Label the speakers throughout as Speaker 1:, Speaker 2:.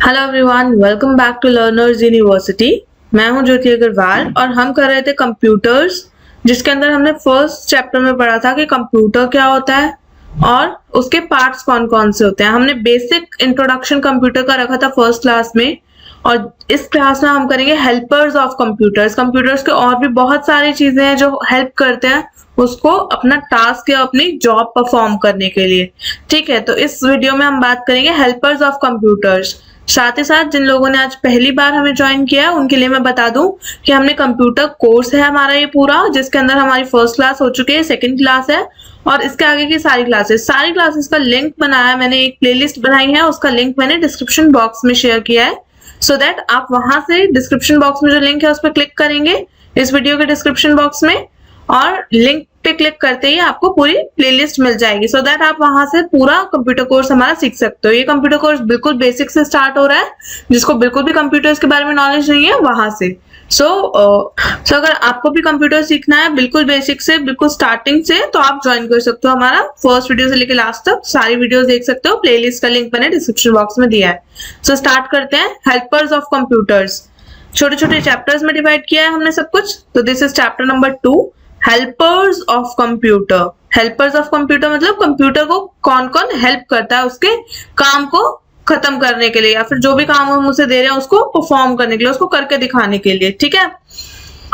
Speaker 1: Hello everyone, welcome back to learners university. मैं हूं ज्योति अग्रवाल और हम कर रहे थे कंप्यूटर्स, जिसके अंदर हमने फर्स्ट चैप्टर में पढ़ा था कि कंप्यूटर क्या होता है और उसके पार्ट्स कौन कौन से होते हैं। हमने बेसिक इंट्रोडक्शन कंप्यूटर का रखा था फर्स्ट क्लास में, और इस क्लास में हम करेंगे हेल्पर्स ऑफ कंप्यूटर्स। कंप्यूटर्स के और भी बहुत सारी चीजें हैं जो हेल्प करते हैं उसको अपना टास्क या अपनी जॉब परफॉर्म करने के लिए। ठीक है, तो इस वीडियो में हम बात करेंगे हेल्पर्स ऑफ कंप्यूटर्स। साथ ही साथ जिन लोगों ने आज पहली बार हमें ज्वाइन किया है उनके लिए मैं बता दूं कि हमने कंप्यूटर कोर्स है हमारा ये पूरा, जिसके अंदर हमारी फर्स्ट क्लास हो चुकी है, सेकंड क्लास है और इसके आगे की सारी क्लासेस का लिंक बनाया मैंने, एक प्लेलिस्ट बनाई है, उसका लिंक मैंने डिस्क्रिप्शन बॉक्स में शेयर किया है, सो दैट आप वहां से डिस्क्रिप्शन बॉक्स में जो लिंक है उस पर क्लिक करेंगे इस वीडियो के डिस्क्रिप्शन बॉक्स में, और लिंक पे क्लिक करते ही आपको पूरी प्लेलिस्ट मिल जाएगी, सो दैट आप वहां से पूरा कंप्यूटर कोर्स हमारा सीख सकते हो। ये कंप्यूटर कोर्स बिल्कुल बेसिक से स्टार्ट हो रहा है, जिसको बिल्कुल भी कंप्यूटर्स के बारे में नॉलेज नहीं है वहां से। सो अगर आपको भी कंप्यूटर सीखना है बिल्कुल बेसिक से, बिल्कुल स्टार्टिंग से, तो आप ज्वाइन कर सकते हो हमारा। फर्स्ट वीडियो से लेकर लास्ट तक सारी वीडियोस देख सकते हो, प्लेलिस्ट का लिंक मैंने डिस्क्रिप्शन बॉक्स में दिया है। सो स्टार्ट करते हैं। हेल्पर्स ऑफ कंप्यूटर्स, छोटे छोटे चैप्टर्स में डिवाइड किया है हमने सब कुछ। तो this is chapter number 2, helpers of computer. Helpers of computer मतलब कंप्यूटर को कौन कौन हेल्प करता है उसके काम को खत्म करने के लिए, या फिर जो भी काम हम उसे दे रहे हैं उसको परफॉर्म करने के लिए, उसको करके दिखाने के लिए। ठीक है,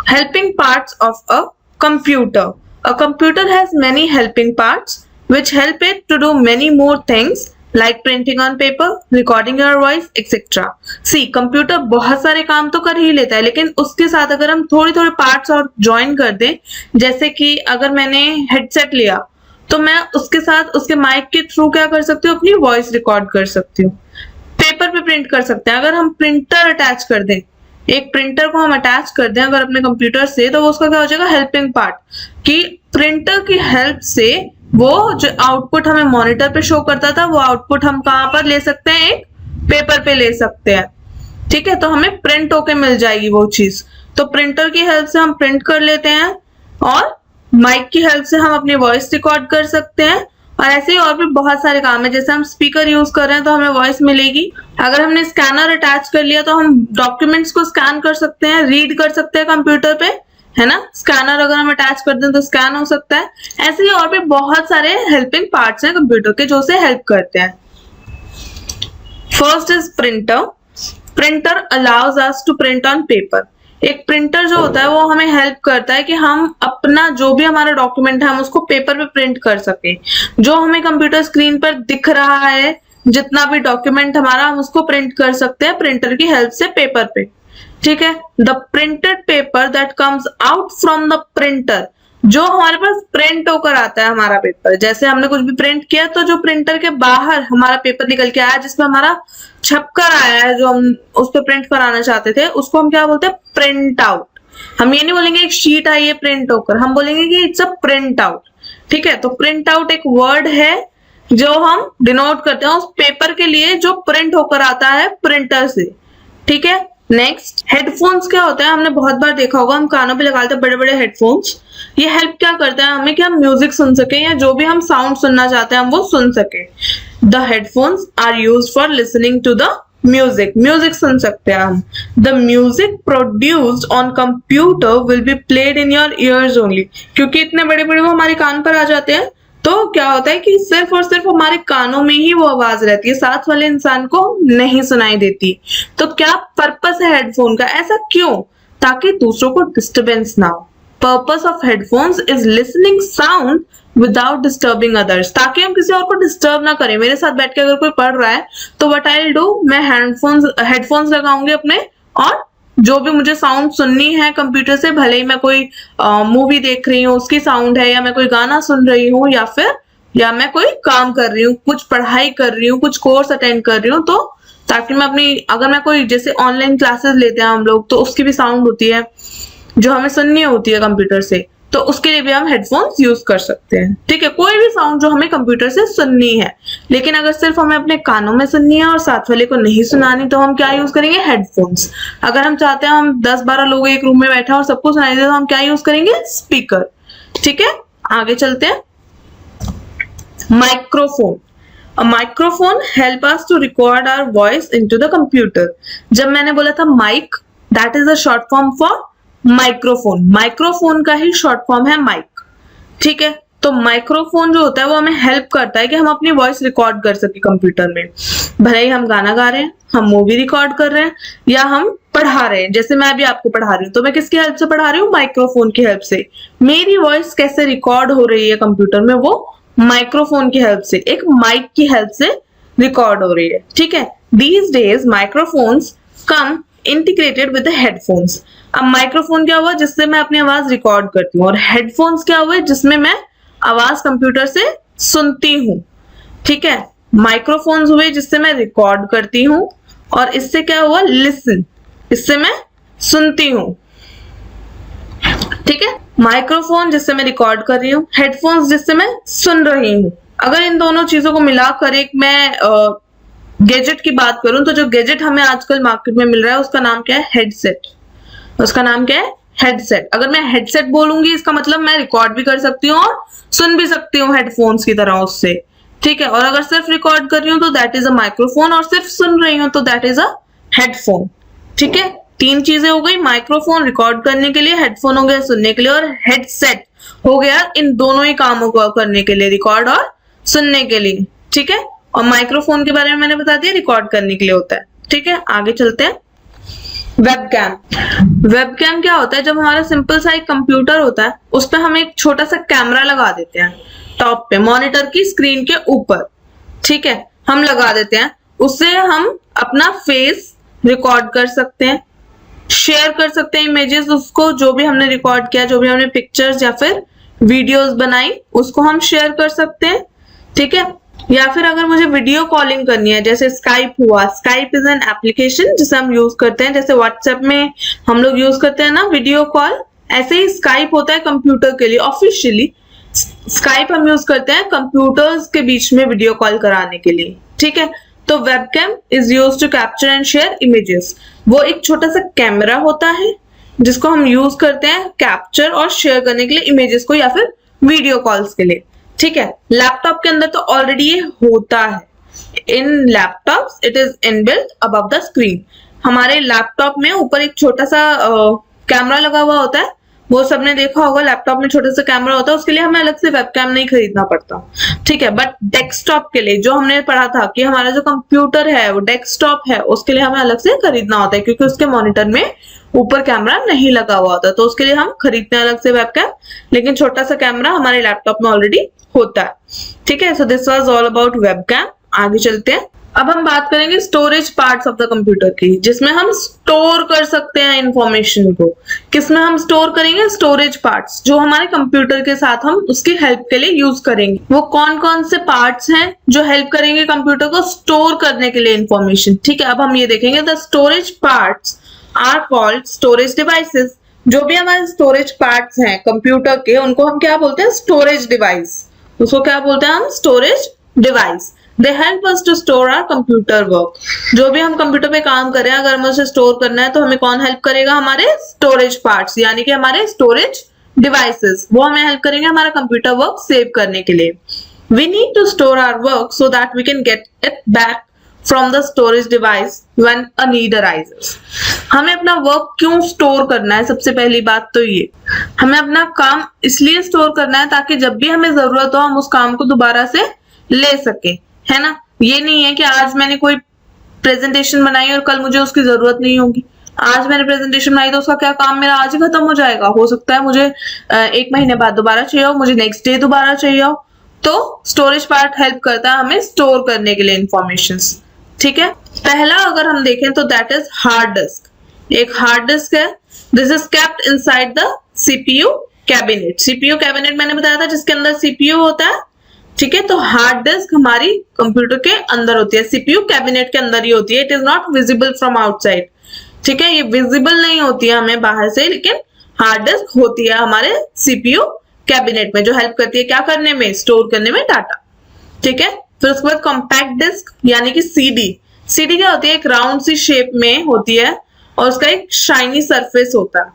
Speaker 1: helping parts of a computer. A computer has many helping parts which help it to do many more things like printing on paper, recording your voice, etc. See, computer बहुत सारे काम तो कर ही लेता है, लेकिन उसके साथ अगर हम थोड़े थोड़े पार्ट्स और ज्वाइन कर दें, जैसे कि अगर मैंने हेडसेट लिया तो मैं उसके साथ उसके माइक के थ्रू क्या कर सकती हूँ, अपनी वॉइस रिकॉर्ड कर सकती हूँ। पेपर पे प्रिंट कर सकते हैं। अगर हम प्रिंटर अटैच कर दें, एक प्रिंटर को हम अटैच कर दें अगर अपने कंप्यूटर से, तो वो उसका क्या हो जाएगा, हेल्पिंग पार्ट, कि प्रिंटर की हेल्प से वो जो आउटपुट हमें मॉनिटर पे शो करता था वो आउटपुट हम कहां पर ले सकते हैं, एक पेपर पे ले सकते हैं। ठीक है, तो हमें प्रिंट होके मिल जाएगी वो चीज। तो प्रिंटर की हेल्प से हम प्रिंट कर लेते हैं और माइक की हेल्प से हम अपनी वॉइस रिकॉर्ड कर सकते हैं, और ऐसे ही और भी बहुत सारे काम है। जैसे हम स्पीकर यूज कर रहे हैं तो हमें वॉइस मिलेगी। अगर हमने स्कैनर अटैच कर लिया तो हम डॉक्यूमेंट्स को स्कैन कर सकते हैं, रीड कर सकते हैं कंप्यूटर पे, है ना। स्कैनर अगर हम अटैच कर दें तो स्कैन हो सकता है। ऐसे ही और भी बहुत सारे हेल्पिंग पार्ट्स हैं कंप्यूटर के जो उसे हेल्प करते हैं। First is printer. Printer allows us to print on paper. एक प्रिंटर जो होता है वो हमें हेल्प करता है कि हम अपना जो भी हमारा डॉक्यूमेंट है हम उसको पेपर पे प्रिंट कर सके। जो हमें कंप्यूटर स्क्रीन पर दिख रहा है, जितना भी डॉक्यूमेंट हमारा, हम उसको प्रिंट कर सकते हैं प्रिंटर की हेल्प से पेपर पे। ठीक है, the printed paper that comes out from the printer, जो हमारे पास प्रिंट होकर आता है हमारा पेपर। जैसे हमने कुछ भी प्रिंट किया तो जो प्रिंटर के बाहर हमारा पेपर निकल के आया, जिसमें हमारा छपकर आया है, जो हम उस पर प्रिंट कराना चाहते थे, उसको हम क्या बोलते हैं, प्रिंट आउट। हम ये नहीं बोलेंगे एक शीट आई है प्रिंट होकर, हम बोलेंगे कि इट्स अ प्रिंट आउट। ठीक है, तो प्रिंट आउट एक वर्ड है जो हम डिनोट करते हैं उस पेपर के लिए जो प्रिंट होकर आता है प्रिंटर से। ठीक है, नेक्स्ट हेडफोन्स क्या होता है, हमने बहुत बार देखा होगा, हम कानों पे लगाते हैं बड़े बड़े हेडफोन्स। ये हेल्प क्या करता है हमें कि हम म्यूजिक सुन सके, या जो भी हम साउंड सुनना चाहते हैं हम वो सुन सके। The headphones are used for listening to the music. Music सुन सकते हैं हम। The music produced on computer will be played in your ears only. क्योंकि इतने बड़े बड़े वो हमारे कान पर आ जाते हैं, तो क्या होता है कि सिर्फ और सिर्फ हमारे कानों में ही वो आवाज रहती है, साथ वाले इंसान को नहीं सुनाई देती। तो क्या पर्पस है हेडफोन का, ऐसा क्यों, ताकि दूसरों को डिस्टरबेंस ना हो। Purpose of headphones is listening sound without disturbing others, ताकि हम किसी और को डिस्टर्ब ना करें। मेरे साथ बैठ के अगर कोई पढ़ रहा है तो व्हाट आई विल डू, मैं हेडफोन्स लगाऊंगी अपने, और जो भी मुझे साउंड सुननी है कंप्यूटर से, भले ही मैं कोई मूवी देख रही हूँ उसकी साउंड है, या मैं कोई गाना सुन रही हूँ, या मैं कोई काम कर रही हूँ, कुछ पढ़ाई कर रही हूँ, कुछ कोर्स अटेंड कर रही हूँ, तो ताकि मैं अपनी, अगर मैं कोई जैसे ऑनलाइन क्लासेस लेते हैं हम लोग, तो उसकी भी साउंड होती है जो हमें सुननी होती है कंप्यूटर से, तो उसके लिए भी हम हेडफोन्स यूज कर सकते हैं। ठीक है, कोई भी साउंड जो हमें कंप्यूटर से सुननी है। लेकिन अगर सिर्फ हमें अपने कानों में सुननी है और साथ वाले को नहीं सुनानी, तो हम क्या यूज करेंगे, हेडफोन्स। अगर हम चाहते हैं हम 10-12 लोग एक रूम में बैठे हैं और सबको सुनाई दे, तो हम क्या यूज करेंगे, स्पीकर। ठीक है, आगे चलते हैं। Microphone. A microphone help us to record our voice into the computer. जब मैंने बोला था mic, that is a short form for microphone. Microphone का ही short form है mic. ठीक है, तो माइक्रोफोन जो होता है वो हमें हेल्प करता है कि हम अपनी वॉइस रिकॉर्ड कर सके कंप्यूटर में। भले ही हम गाना गा रहे हैं, हम मूवी रिकॉर्ड कर रहे हैं, या हम पढ़ा रहे हैं, जैसे मैं अभी आपको पढ़ा रही हूँ, तो मैं किसकी हेल्प से पढ़ा रही हूँ? माइक्रोफोन की हेल्प से। मेरी वॉइस कैसे रिकॉर्ड हो रही है कंप्यूटर में? वो माइक्रोफोन की हेल्प से, एक माइक की हेल्प से रिकॉर्ड हो रही है। ठीक है, these days microphones come integrated with the headphones. अब माइक्रोफोन क्या हुआ? जिससे मैं अपनी आवाज रिकॉर्ड करती हूँ, और हेडफोन्स क्या हुए? जिसमें मैं आवाज कंप्यूटर से सुनती हूँ। ठीक है, माइक्रोफोन्स हुए जिससे मैं रिकॉर्ड करती हूँ, और इससे क्या हुआ? लिसन, इससे मैं सुनती हूँ। ठीक है, माइक्रोफोन जिससे मैं रिकॉर्ड कर रही हूँ, हेडफोन्स जिससे मैं सुन रही हूँ। अगर इन दोनों चीजों को मिलाकर एक मैं गैजेट की बात करूं, तो जो गैजेट हमें आजकल मार्केट में मिल रहा है उसका नाम क्या है? हेडसेट। उसका नाम क्या है? हेडसेट। अगर मैं हेडसेट बोलूंगी, इसका मतलब मैं रिकॉर्ड भी कर सकती हूँ और सुन भी सकती हूँ हेडफोन्स की तरह उससे। ठीक है, और अगर सिर्फ रिकॉर्ड कर रही हूँ तो दैट इज अ माइक्रोफोन, और सिर्फ सुन रही हूँ तो दैट इज अ हेडफोन। ठीक है, तीन चीजें हो गई, माइक्रोफोन रिकॉर्ड करने के लिए, हेडफोन हो गया सुनने के लिए, और हेडसेट हो गया इन दोनों ही कामों को करने के लिए, रिकॉर्ड और सुनने के लिए। ठीक है, और माइक्रोफोन के बारे में मैंने बता दिया, रिकॉर्ड करने के लिए होता है। ठीक है, आगे चलते हैं। वेबकैम। वेबकैम क्या होता है? जब हमारा सिंपल सा एक कंप्यूटर होता है, उस पर हम एक छोटा सा कैमरा लगा देते हैं टॉप पे, मॉनिटर की स्क्रीन के ऊपर। ठीक है, हम लगा देते हैं, उससे हम अपना फेस रिकॉर्ड कर सकते हैं, शेयर कर सकते हैं इमेजेस, उसको जो भी हमने रिकॉर्ड किया, जो भी हमने पिक्चर्स या फिर वीडियोस बनाई, उसको हम शेयर कर सकते हैं। ठीक है, या फिर अगर मुझे वीडियो कॉलिंग करनी है, जैसे स्काइप हुआ, स्काइप इज एन एप्लीकेशन जिसे हम यूज करते हैं, जैसे व्हाट्सएप में हम लोग यूज करते हैं ना वीडियो कॉल, ऐसे ही स्काइप होता है कंप्यूटर के लिए। ऑफिशियली स्काइप हम यूज करते हैं कंप्यूटर्स के बीच में वीडियो कॉल कराने के लिए। ठीक है, तो webcam is use to capture and share images. वो एक छोटा सा कैमरा होता है जिसको हम यूज करते हैं कैप्चर और शेयर करने के लिए इमेजेस को, या फिर वीडियो कॉल्स के लिए। ठीक है, लैपटॉप के अंदर तो ऑलरेडी ये होता है। In laptops it is inbuilt above the screen. हमारे लैपटॉप में ऊपर एक छोटा सा कैमरा लगा हुआ होता है, वो सबने देखा होगा, लैपटॉप में छोटा सा कैमरा होता है, उसके लिए हमें अलग से वेबकैम नहीं खरीदना पड़ता। ठीक है, बट डेस्कटॉप के लिए जो हमने पढ़ा था कि हमारा जो कंप्यूटर है वो डेस्कटॉप है, उसके लिए हमें अलग से खरीदना होता है, क्योंकि उसके मॉनिटर में ऊपर कैमरा नहीं लगा हुआ होता, तो उसके लिए हम खरीदते हैं अलग से वेबकैम, लेकिन छोटा सा कैमरा हमारे लैपटॉप में ऑलरेडी होता है। ठीक है, so this was all about webcam. आगे चलते हैं। अब हम बात करेंगे storage parts of the computer की, जिसमें हम स्टोर कर सकते हैं इंफॉर्मेशन को। किसमें हम स्टोर करेंगे? स्टोरेज पार्ट्स, जो हमारे कंप्यूटर के साथ हम उसकी हेल्प के लिए यूज करेंगे। वो कौन कौन से पार्ट्स हैं जो हेल्प करेंगे कंप्यूटर को स्टोर करने के लिए इंफॉर्मेशन? ठीक है, अब हम ये देखेंगे, the storage parts are called storage devices. जो भी हमारे स्टोरेज पार्ट्स हैं कंप्यूटर के, उनको हम क्या बोलते हैं? Storage device. उसको क्या बोलते हैं हम? Storage device. They help us to store our computer work. जो भी हम कंप्यूटर पे काम कर रहे हैं, अगर हमें उसे स्टोर करना है तो हमें कौन हेल्प करेगा? हमारे स्टोरेज पार्ट्स, यानी कि हमारे स्टोरेज डिवाइसेस। वो हमें हेल्प करेंगे हमारा कंप्यूटर वर्क सेव करने के लिए। We need to store our work so that we can get it back from the storage device when a need arises. हमें अपना वर्क क्यों स्टोर करना है? सबसे पहली बात तो ये, हमें अपना काम इसलिए स्टोर करना है ताकि जब भी हमें जरूरत हो हम उस काम को दोबारा से ले सके, है ना। ये नहीं है कि आज मैंने कोई प्रेजेंटेशन बनाई और कल मुझे उसकी जरूरत नहीं होगी। आज मैंने प्रेजेंटेशन बनाई तो उसका क्या काम मेरा आज ही खत्म हो जाएगा। हो सकता है मुझे एक महीने बाद दोबारा चाहिए हो, मुझे नेक्स्ट डे दोबारा चाहिए हो। तो स्टोरेज पार्ट हेल्प करता है हमें स्टोर करने के लिए इंफॉर्मेशन। ठीक है, पहला अगर हम देखें तो दैट इज हार्ड डिस्क। एक हार्ड डिस्क है, this is kept inside the CPU cabinet. CPU cabinet मैंने बताया था जिसके अंदर सीपीयू होता है। ठीक है, तो हार्ड डिस्क हमारी कंप्यूटर के अंदर होती है, सीपीयू कैबिनेट के अंदर ही होती है। It is not visible from outside. ठीक है, ये विजिबल नहीं होती है हमें बाहर से, लेकिन हार्ड डिस्क होती है हमारे सीपीयू कैबिनेट में, जो हेल्प करती है क्या करने में? स्टोर करने में डाटा। ठीक है, फिर उसके बाद कॉम्पैक्ट डिस्क यानी कि सीडी। सीडी क्या होती है? एक राउंड सी शेप में होती है और उसका एक शाइनी सरफेस होता है।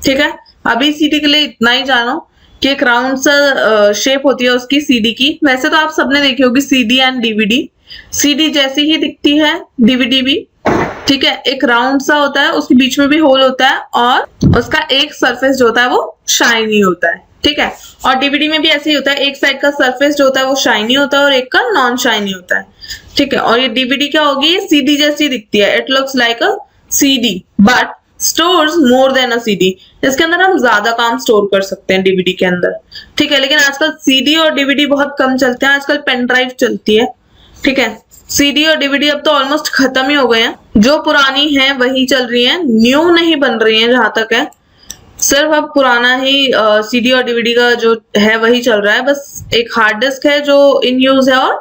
Speaker 1: ठीक है, अभी सीडी के लिए इतना ही जानो कि एक राउंड सा शेप होती है उसकी सीडी की। वैसे तो आप सबने देखी होगी सीडी एंड डीवीडी, सीडी जैसी ही दिखती है, डीवीडी भी, ठीक है। एक राउंड सा होता है, उसके बीच में भी होल होता है और उसका एक सरफेस जो होता है वो शाइनी होता है, ठीक है। और डीवीडी में भी ऐसे ही होता है, एक साइड का सरफेस जो होता है वो शाइनी होता है और एक का नॉन शाइनी होता है, ठीक है। और ये डीवीडी क्या होगी, ये सीडी जैसी दिखती है, it looks like a CD but stores more than a CD. इसके अंदर हम ज्यादा काम स्टोर कर सकते हैं डीवीडी के अंदर, ठीक है। लेकिन आजकल सीडी और डीवीडी बहुत कम चलते हैं, आजकल पेन ड्राइव चलती है, ठीक है। सीडी और डीवीडी अब तो ऑलमोस्ट खत्म ही हो गए हैं, जो पुरानी है वही चल रही है, न्यू नहीं बन रही है जहां तक है। सिर्फ अब पुराना ही सीडी और डीवीडी का जो है वही चल रहा है। बस एक हार्ड डिस्क है जो इन यूज है और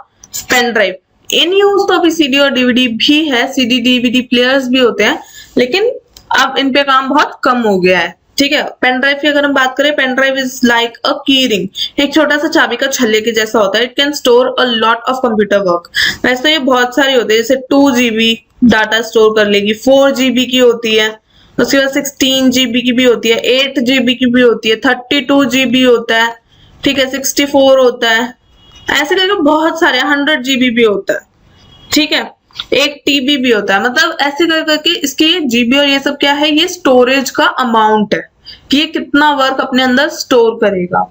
Speaker 1: पेन ड्राइव। इन यूज तो अभी सीडी और डीवीडी भी है, सीडी डीवीडी प्लेयर्स भी होते हैं, लेकिन अब इन पे काम बहुत कम हो गया है, ठीक है। पेन ड्राइव की अगर हम बात करें, pen drive is like a key ring, एक छोटा सा चाबी का छल्ले के जैसा होता है। It can store a lot of computer work. वैसे तो ये बहुत सारी होती है, जैसे 2 GB डाटा स्टोर कर लेगी, 4 GB की होती है, उसके बाद 16 GB की भी होती है, 8 GB की भी होती है, 32 GB होता है, ठीक है, 64 होता है, ऐसे करके बहुत सारे 100 GB भी होता है, ठीक है, 1 TB भी होता है। मतलब ऐसे कर करके इसके ये जीबी और ये सब क्या है, ये स्टोरेज का अमाउंट है कि ये कितना वर्क अपने अंदर स्टोर करेगा।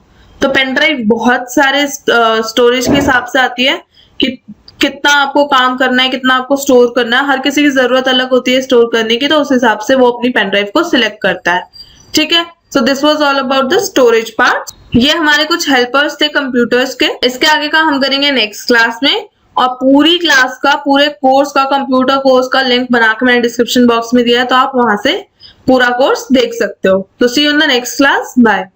Speaker 1: तो पेन ड्राइव बहुत सारे स्टोरेज के हिसाब से आती है कि कितना आपको काम करना है, कितना आपको स्टोर करना है। हर किसी की जरूरत अलग होती है स्टोर करने की, तो उस हिसाब से वो अपनी पेन ड्राइव को सिलेक्ट करता है, ठीक है। So this was all about the storage part. ये हमारे कुछ हेल्पर्स थे कंप्यूटर्स के। इसके आगे का हम करेंगे नेक्स्ट क्लास में, और पूरी क्लास का, पूरे कोर्स का, कंप्यूटर कोर्स का लिंक बना के मैंने डिस्क्रिप्शन बॉक्स में दिया है, तो आप वहां से पूरा कोर्स देख सकते हो। तो see you in the next class, bye.